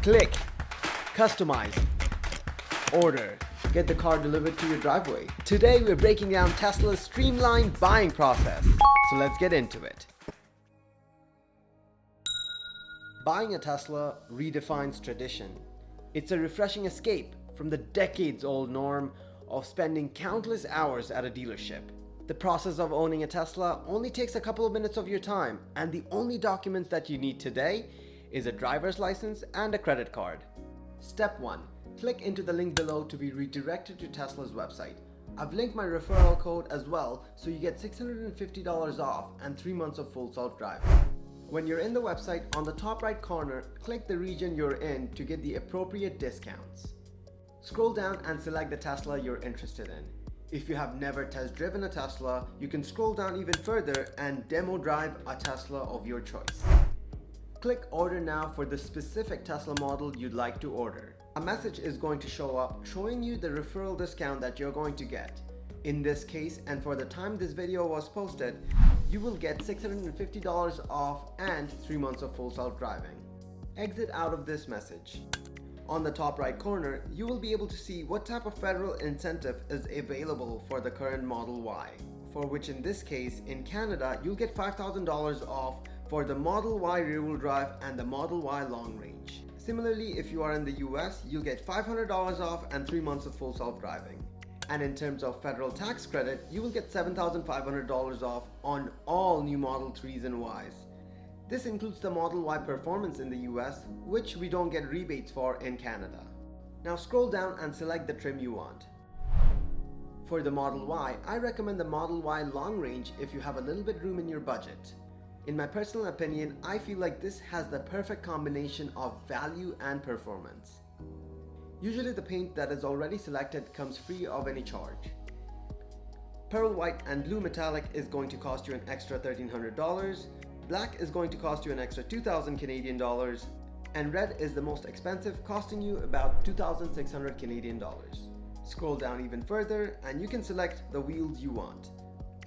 Click, customize, order. Get the car delivered to your driveway. Today we're breaking down Tesla's streamlined buying process. So let's get into it. Buying a Tesla redefines tradition. It's a refreshing escape from the decades-old norm of spending countless hours at a dealership. The process of owning a Tesla only takes a couple of minutes of your time, and the only documents that you need today is a driver's license and a credit card. Step 1. Click into the link below to be redirected to Tesla's website. I've linked my referral code as well, so you get $650 off and 3 months of full self-driving. When you're in the website, on the top right corner, click the region you're in to get the appropriate discounts. Scroll down and select the Tesla you're interested in. If you have never test driven a Tesla, you can scroll down even further and demo drive a Tesla of your choice. Click order now for the specific Tesla model you'd like to order. A message is going to show up showing you the referral discount that you're going to get. In this case, and for the time this video was posted, you will get $650 off and 3 months of full self-driving. Exit out of this message. On the top right corner, you will be able to see what type of federal incentive is available for the current Model Y, for which in this case, in Canada, you'll get $5,000 off for the Model Y rear-wheel drive and the Model Y long range. Similarly, if you are in the US, you'll get $500 off and 3 months of full self-driving. And in terms of federal tax credit, you will get $7,500 off on all new Model 3s and Ys. This includes the Model Y Performance in the US, which we don't get rebates for in Canada. Now scroll down and select the trim you want. For the Model Y, I recommend the Model Y Long Range if you have a little bit room in your budget. In my personal opinion, I feel like this has the perfect combination of value and performance. Usually the paint that is already selected comes free of any charge. Pearl White and Blue Metallic is going to cost you an extra $1,300. Black is going to cost you an extra 2,000 Canadian dollars, and red is the most expensive, costing you about 2,600 Canadian dollars. Scroll down even further and you can select the wheels you want.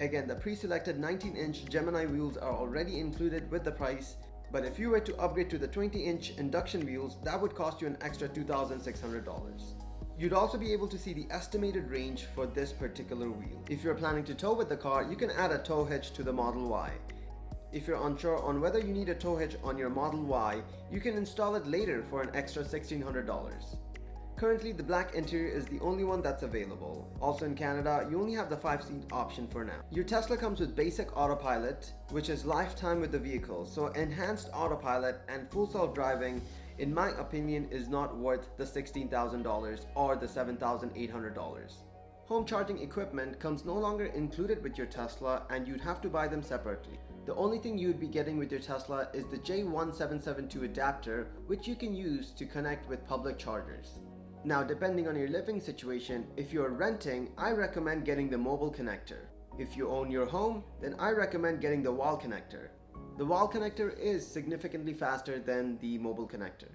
Again, the pre-selected 19-inch Gemini wheels are already included with the price, but if you were to upgrade to the 20-inch induction wheels, that would cost you an extra $2,600. You'd also be able to see the estimated range for this particular wheel. If you're planning to tow with the car, you can add a tow hitch to the Model Y. If you're unsure on whether you need a tow hitch on your Model Y, you can install it later for an extra $1,600. Currently, the black interior is the only one that's available. Also in Canada, you only have the 5-seat option for now. Your Tesla comes with basic autopilot, which is lifetime with the vehicle, so enhanced autopilot and full self-driving, in my opinion, is not worth the $16,000 or the $7,800. Home charging equipment comes no longer included with your Tesla and you'd have to buy them separately. The only thing you'd be getting with your Tesla is the J1772 adapter, which you can use to connect with public chargers. Now, depending on your living situation, if you're renting, I recommend getting the mobile connector. If you own your home, then I recommend getting the wall connector. The wall connector is significantly faster than the mobile connector.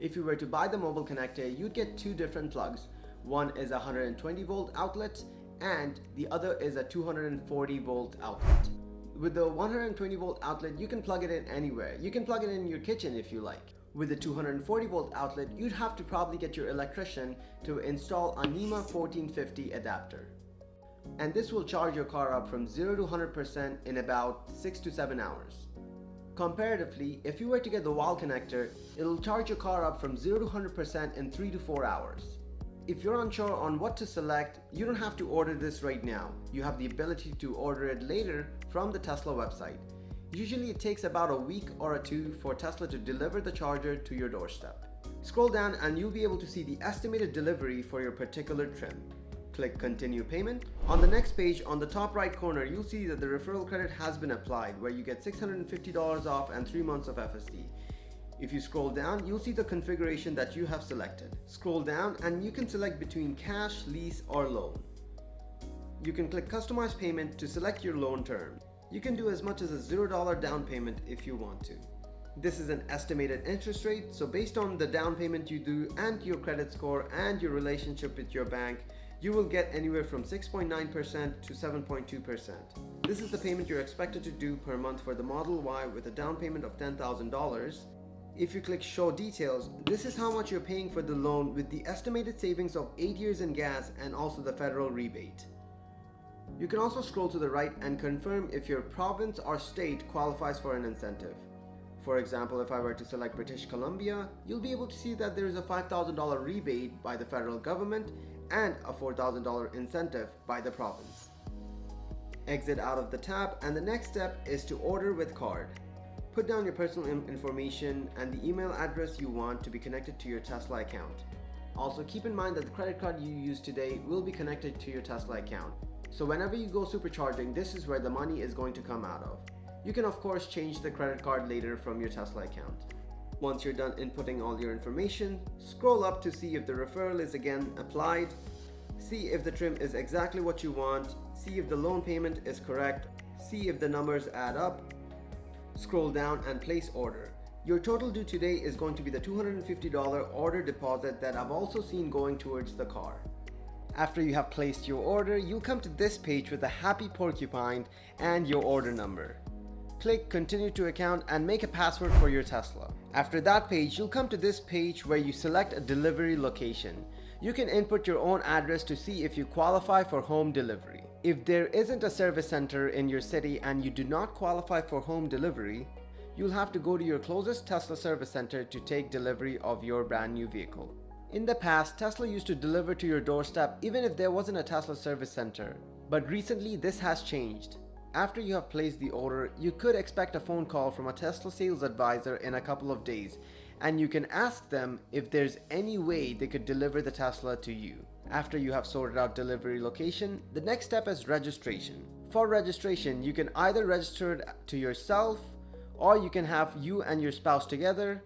If you were to buy the mobile connector, you'd get two different plugs. One is a 120 volt outlet and the other is a 240 volt outlet. With the 120 volt outlet, you can plug it in anywhere. You can plug it in your kitchen if you like. With the 240 volt outlet, you'd have to probably get your electrician to install a NEMA 1450 adapter. And this will charge your car up from 0 to 100% in about 6 to 7 hours. Comparatively, if you were to get the wall connector, it'll charge your car up from 0 to 100% in 3 to 4 hours. If you're unsure on what to select, you don't have to order this right now. You have the ability to order it later from the Tesla website. Usually it takes about a week or two for Tesla to deliver the charger to your doorstep. Scroll down and you'll be able to see the estimated delivery for your particular trim. Click Continue Payment. On the next page, on the top right corner, you'll see that the referral credit has been applied, where you get $650 off and 3 months of FSD. If you scroll down, you'll see the configuration that you have selected. Scroll down and you can select between cash, lease, or loan. You can click Customize Payment to select your loan term. You can do as much as a $0 down payment if you want to. This is an estimated interest rate, so based on the down payment you do and your credit score and your relationship with your bank, you will get anywhere from 6.9% to 7.2%. This is the payment you're expected to do per month for the Model Y with a down payment of $10,000. If you click Show Details, this is how much you're paying for the loan with the estimated savings of 8 years in gas and also the federal rebate. You can also scroll to the right and confirm if your province or state qualifies for an incentive. For example, if I were to select British Columbia, you'll be able to see that there is a $5,000 rebate by the federal government and a $4,000 incentive by the province. Exit out of the tab, and the next step is to order with card. Put down your personal information and the email address you want to be connected to your Tesla account. Also, keep in mind that the credit card you use today will be connected to your Tesla account. So whenever you go supercharging, this is where the money is going to come out of. You can of course change the credit card later from your Tesla account. Once you're done inputting all your information, scroll up to see if the referral is again applied, see if the trim is exactly what you want, see if the loan payment is correct, see if the numbers add up, scroll down and place order. Your total due today is going to be the $250 order deposit that I've also seen going towards the car. After you have placed your order, you'll come to this page with a happy porcupine and your order number. Click Continue to Account and make a password for your Tesla. After that page, you'll come to this page where you select a delivery location. You can input your own address to see if you qualify for home delivery. If there isn't a service center in your city and you do not qualify for home delivery, you'll have to go to your closest Tesla service center to take delivery of your brand new vehicle. In the past, Tesla used to deliver to your doorstep even if there wasn't a Tesla service center. But recently, this has changed. After you have placed the order, you could expect a phone call from a Tesla sales advisor in a couple of days, and you can ask them if there's any way they could deliver the Tesla to you. After you have sorted out delivery location, the next step is registration. For registration, you can either register it to yourself, or you can have you and your spouse together,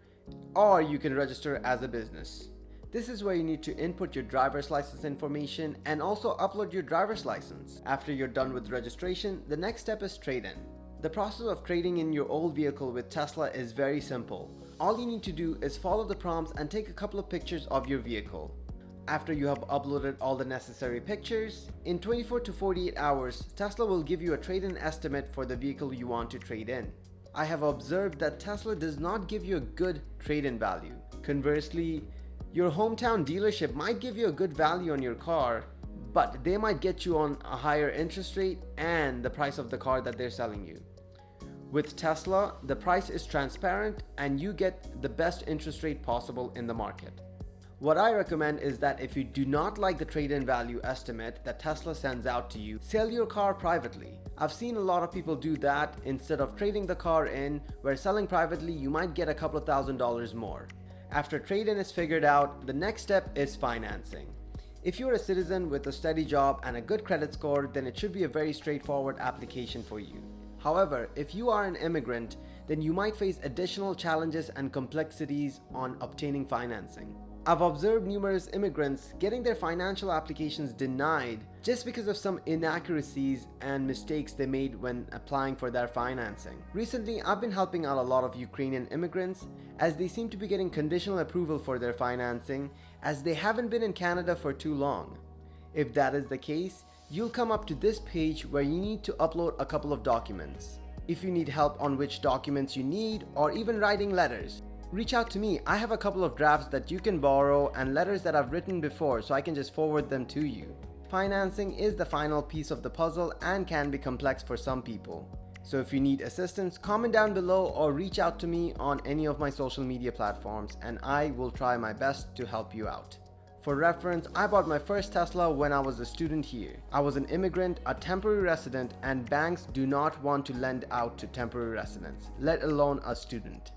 or you can register as a business. This is where you need to input your driver's license information and also upload your driver's license. After you're done with registration, the next step is trade-in. The process of trading in your old vehicle with Tesla is very simple. All you need to do is follow the prompts and take a couple of pictures of your vehicle. After you have uploaded all the necessary pictures, in 24 to 48 hours, Tesla will give you a trade-in estimate for the vehicle you want to trade in. I have observed that Tesla does not give you a good trade-in value. Conversely, your hometown dealership might give you a good value on your car, but they might get you on a higher interest rate and the price of the car that they're selling you. With Tesla, the price is transparent and you get the best interest rate possible in the market. What I recommend is that if you do not like the trade-in value estimate that Tesla sends out to you, sell your car privately. I've seen a lot of people do that instead of trading the car in, where selling privately you might get a couple of $1,000s more. After trade-in is figured out, the next step is financing. If you're a citizen with a steady job and a good credit score, then it should be a very straightforward application for you. However, if you are an immigrant, then you might face additional challenges and complexities on obtaining financing. I've observed numerous immigrants getting their financial applications denied just because of some inaccuracies and mistakes they made when applying for their financing. Recently, I've been helping out a lot of Ukrainian immigrants as they seem to be getting conditional approval for their financing as they haven't been in Canada for too long. If that is the case, you'll come up to this page where you need to upload a couple of documents. If you need help on which documents you need or even writing letters, reach out to me. I have a couple of drafts that you can borrow and letters that I've written before, so I can just forward them to you. Financing is the final piece of the puzzle and can be complex for some people. So if you need assistance, comment down below or reach out to me on any of my social media platforms and I will try my best to help you out. For reference, I bought my first Tesla when I was a student here. I was an immigrant, a temporary resident, and banks do not want to lend out to temporary residents, let alone a student.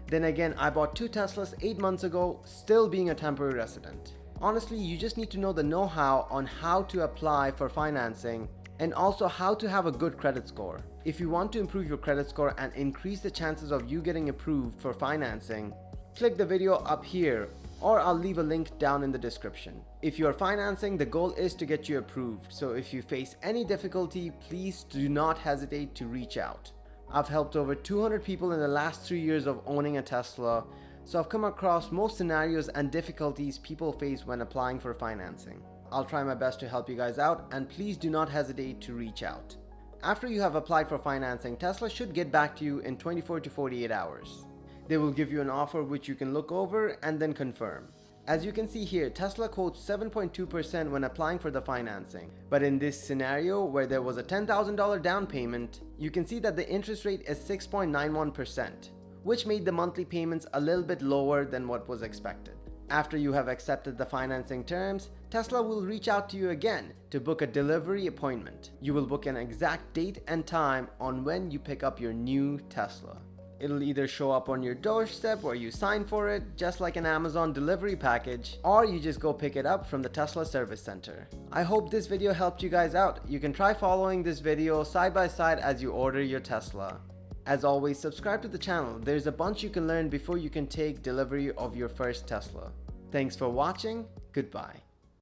Then again, I bought 2 Teslas 8 months ago, still being a temporary resident. Honestly, you just need to know the know-how on how to apply for financing and also how to have a good credit score. If you want to improve your credit score and increase the chances of you getting approved for financing, click the video up here or I'll leave a link down in the description. If you are financing, the goal is to get you approved. So if you face any difficulty, please do not hesitate to reach out. I've helped over 200 people in the last 3 years of owning a Tesla, so I've come across most scenarios and difficulties people face when applying for financing. I'll try my best to help you guys out, and please do not hesitate to reach out. After you have applied for financing, Tesla should get back to you in 24 to 48 hours. They will give you an offer which you can look over and then confirm. As you can see here, Tesla quotes 7.2% when applying for the financing. But in this scenario where there was a $10,000 down payment, you can see that the interest rate is 6.91%, which made the monthly payments a little bit lower than what was expected. After you have accepted the financing terms, Tesla will reach out to you again to book a delivery appointment. You will book an exact date and time on when you pick up your new Tesla. It'll either show up on your doorstep or you sign for it, just like an Amazon delivery package, or you just go pick it up from the Tesla service center. I hope this video helped you guys out. You can try following this video side by side as you order your Tesla. As always, subscribe to the channel. There's a bunch you can learn before you can take delivery of your first Tesla. Thanks for watching. Goodbye.